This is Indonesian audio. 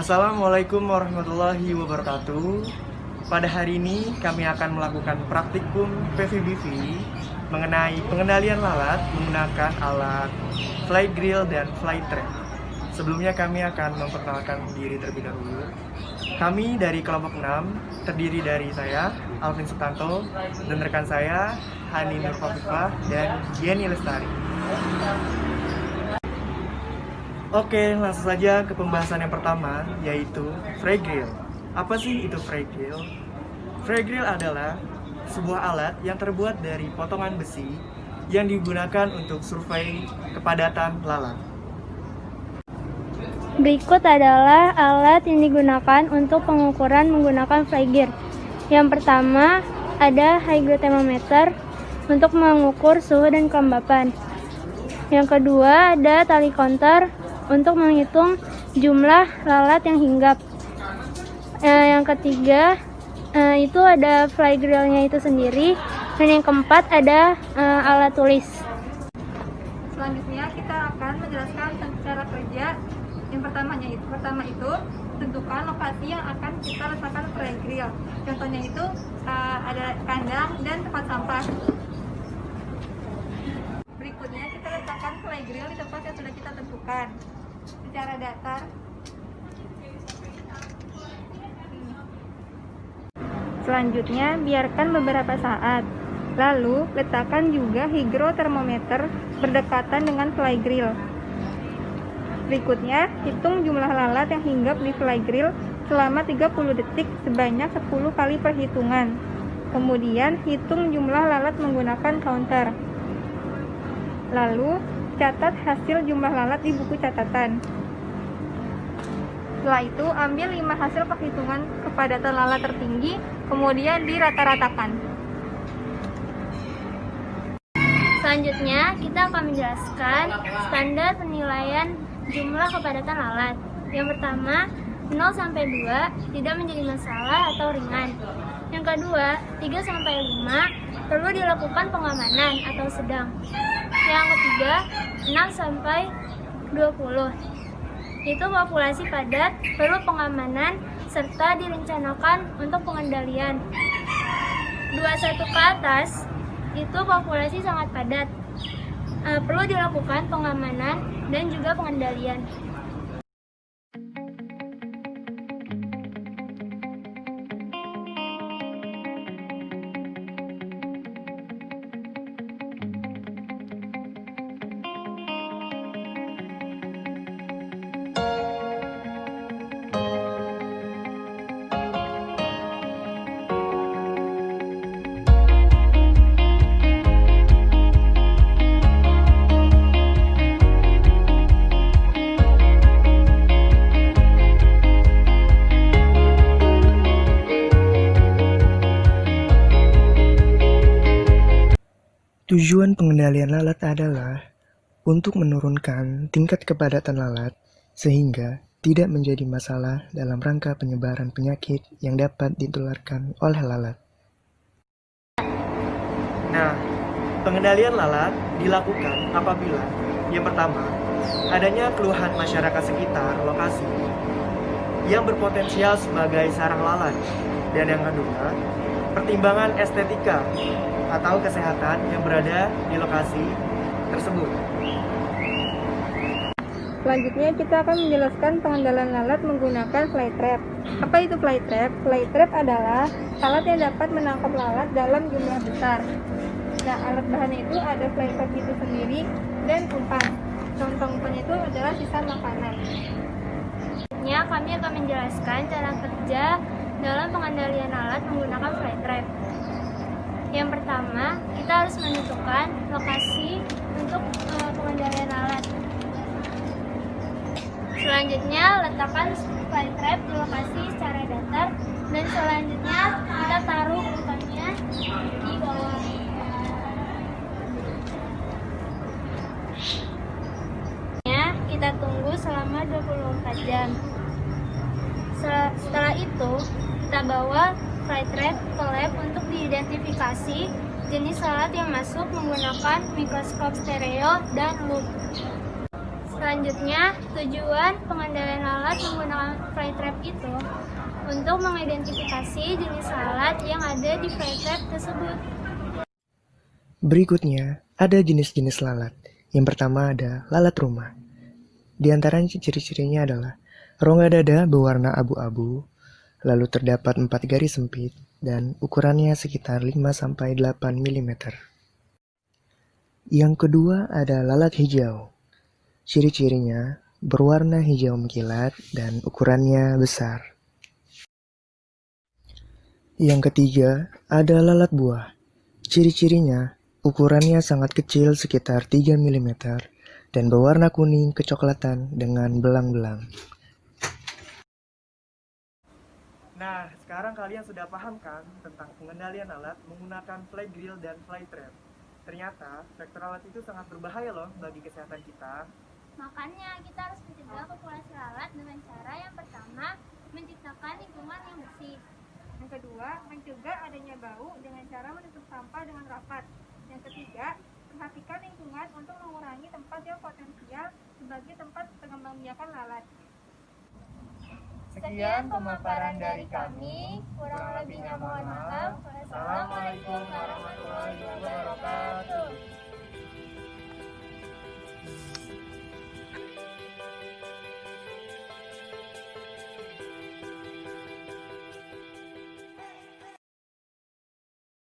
Assalamualaikum warahmatullahi wabarakatuh. Pada hari ini kami akan melakukan praktikum PVBV mengenai pengendalian lalat menggunakan alat fly grill dan fly trap. Sebelumnya kami akan memperkenalkan diri terlebih dahulu. Kami dari kelompok 6 terdiri dari saya, Alvin Sutanto, dan rekan saya, Hani Nur Khofifah dan Yeni Lestari. Oke, langsung saja ke pembahasan yang pertama, yaitu fly grill. Apa sih itu fly grill? Fly grill adalah sebuah alat yang terbuat dari potongan besi yang digunakan untuk survei kepadatan lalat. Berikut adalah alat yang digunakan untuk pengukuran menggunakan fly grill. Yang pertama ada hygrothermometer untuk mengukur suhu dan kelembapan. Yang kedua ada tali counter untuk menghitung jumlah lalat yang hinggap. Yang ketiga itu ada fly grillnya itu sendiri, dan yang keempat ada alat tulis. Selanjutnya kita akan menjelaskan tentang cara kerja. Yang pertama itu tentukan lokasi yang akan kita letakkan fly grill. Contohnya itu ada kandang dan tempat sampah. Berikutnya kita letakkan fly grill di tempat yang sudah kita tentukan secara datar. Selanjutnya biarkan beberapa saat. Lalu letakkan juga hygrothermometer berdekatan dengan fly grill. Berikutnya hitung jumlah lalat yang hinggap di fly grill selama 30 detik sebanyak 10 kali perhitungan. Kemudian hitung jumlah lalat menggunakan counter. Lalu catat hasil jumlah lalat di buku catatan. Setelah itu ambil 5 hasil perhitungan kepadatan lalat tertinggi, kemudian dirata-ratakan. Selanjutnya kita akan menjelaskan standar penilaian jumlah kepadatan lalat. Yang pertama, 0 sampai 2 tidak menjadi masalah atau ringan. Yang kedua, 3 sampai 5 perlu dilakukan pengamanan atau sedang. Yang ketiga, 6 sampai 20 itu populasi padat, perlu pengamanan serta direncanakan untuk pengendalian. 21 ke atas itu populasi sangat padat, perlu dilakukan pengamanan dan juga pengendalian. Tujuan pengendalian lalat adalah untuk menurunkan tingkat kepadatan lalat sehingga tidak menjadi masalah dalam rangka penyebaran penyakit yang dapat ditularkan oleh lalat. Nah, pengendalian lalat dilakukan apabila yang pertama, adanya keluhan masyarakat sekitar lokasi yang berpotensial sebagai sarang lalat, dan yang kedua, pertimbangan estetika atau kesehatan yang berada di lokasi tersebut. Selanjutnya kita akan menjelaskan pengendalian lalat menggunakan fly trap. Apa itu fly trap? Fly trap adalah alat yang dapat menangkap lalat dalam jumlah besar. Nah, alat bahannya itu ada fly trap itu sendiri dan umpan. Contoh umpan itu adalah sisa makanan. Selanjutnya kami akan menjelaskan cara kerja dalam pengendalian alat menggunakan fly trap. Yang pertama, kita harus menentukan lokasi untuk pengendalian alat. Selanjutnya, letakkan fly trap di lokasi secara datar, dan selanjutnya kita taruh umpannya di bawah. Kita tunggu selama 24 jam. Setelah itu, kita bawa fly trap ke lab untuk diidentifikasi jenis lalat yang masuk menggunakan mikroskop stereo dan loop. Selanjutnya, tujuan pengendalian lalat menggunakan fly trap itu untuk mengidentifikasi jenis lalat yang ada di fly trap tersebut. Berikutnya, ada jenis-jenis lalat. Yang pertama ada lalat rumah. Di antara ciri-cirinya adalah rongga dada berwarna abu-abu, lalu terdapat 4 garis sempit, dan ukurannya sekitar 5-8 mm. Yang kedua ada lalat hijau. Ciri-cirinya berwarna hijau mengkilat dan ukurannya besar. Yang ketiga ada lalat buah. Ciri-cirinya ukurannya sangat kecil sekitar 3 mm dan berwarna kuning kecoklatan dengan belang-belang. Nah, sekarang kalian sudah paham kan tentang pengendalian alat menggunakan fly grill dan fly trap. Ternyata, faktor alat itu sangat berbahaya loh bagi kesehatan kita. Makanya kita harus mencegah populasi lalat dengan cara yang pertama, menciptakan lingkungan yang bersih. Yang kedua, mencegah adanya bau dengan cara menutup sampah dengan rapat. Yang ketiga, perhatikan lingkungan untuk mengurangi tempat yang potensial sebagai tempat pengembangbiakan lalat. Sekian pemaparan dari kami. Kurang lebihnya mohon maaf. Wassalamualaikum warahmatullahi wabarakatuh.